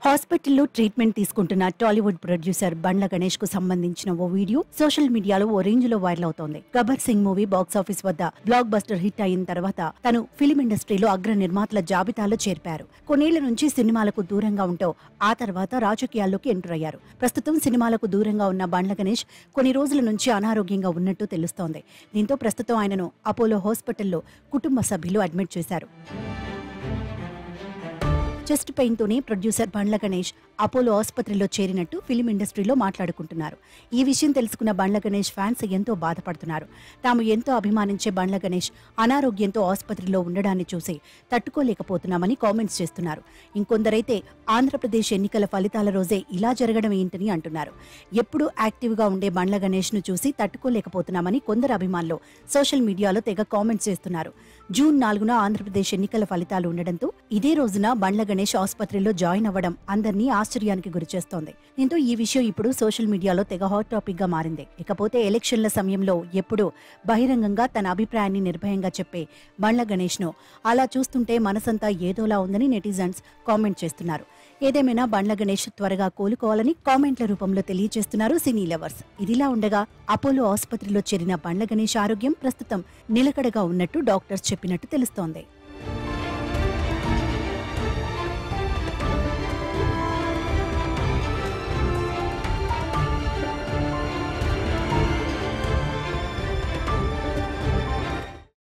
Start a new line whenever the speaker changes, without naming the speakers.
హాస్పిటల్లో ట్రీట్మెంట్ తీసుకుంటున్న టాలీవుడ్ ప్రొడ్యూసర్ బండ్ల గణేష్ కు సంబంధించిన ఓ వీడియో సోషల్ మీడియాలో ఓ రేంజ్ లో వైరల్ అవుతోంది. గబ్బర్ సింగ్ మూవీ బాక్సాఫీస్ వద్ద బ్లాక్ బస్టర్ హిట్ అయిన తర్వాత తను ఫిలిం ఇండస్ట్రీలో అగ్ర నిర్మాతల జాబితాలో చేర్పారు. కొన్నేళ్ల నుంచి సినిమాలకు దూరంగా ఉంటూ ఆ తర్వాత రాజకీయాల్లోకి ఎంటర్ అయ్యారు. ప్రస్తుతం సినిమాలకు దూరంగా ఉన్న బండ్ల గణేష్ కొన్ని రోజుల నుంచి అనారోగ్యంగా ఉన్నట్టు తెలుస్తోంది. దీంతో ప్రస్తుతం ఆయనను అపోలో హాస్పిటల్లో కుటుంబ సభ్యులు అడ్మిట్ చేశారు. చెస్ట్ పెయిన్ తోనే ప్రొడ్యూసర్ బండ్ల గణేష్ అపోలో ఆసుపత్రిలో చేరినట్టు ఫిలిం ఇండస్ట్రీలో మాట్లాడుకుంటున్నారు. ఈ విషయం తెలుసుకున్న బండ్ల గణేష్ ఫ్యాన్స్ ఎంతో బాధపడుతున్నారు. తాము ఎంతో అభిమానించే బండ్ల గణేష్ అనారోగ్యంతో ఆసుపత్రిలో ఉండడాన్ని చూసి తట్టుకోలేకపోతున్నామని కామెంట్స్ చేస్తున్నారు. ఇంకొందరైతే ఆంధ్రప్రదేశ్ ఎన్నికల ఫలితాల రోజే ఇలా జరగడం ఏంటని అంటున్నారు. ఎప్పుడూ యాక్టివ్ గా ఉండే బండ్ల గణేష్ ను చూసి తట్టుకోలేకపోతున్నామని కొందరు అభిమానులు సోషల్ మీడియాలో తెగ కామెంట్స్ చేస్తున్నారు. జూన్ 4న ఆంధ్రప్రదేశ్ ఎన్నికల ఫలితాలు ఉండడంతో ఇదే రోజున బండ్ల గణేష్ ఆసుపత్రిలో జాయిన్ అవ్వడం అందరినీ ఆశ్చర్యానికి గురిచేస్తోంది. దీంతో ఈ విషయం ఇప్పుడు సోషల్ మీడియాలో తెగ హాట్ టాపిక్ గా మారింది. ఇకపోతే ఎలక్షన్ల సమయంలో ఎప్పుడూ బహిరంగంగా తన అభిప్రాయాన్ని నిర్భయంగా చెప్పే బండ్ల గణేష్ ను అలా చూస్తుంటే మనసంతా ఏదోలా ఉందని నెటిజన్స్ కామెంట్ చేస్తున్నారు. ఏదేమైనా బండ్ల గణేష్ త్వరగా కోలుకోవాలని కామెంట్ల రూపంలో తెలియజేస్తున్నారు సినీ లవర్స్. ఇదిలా ఉండగా అపోలో ఆసుపత్రిలో చేరిన బండ్ల గణేష్ ఆరోగ్యం ప్రస్తుతం నిలకడగా ఉన్నట్టు డాక్టర్స్ చెప్పినట్టు తెలుస్తోంది.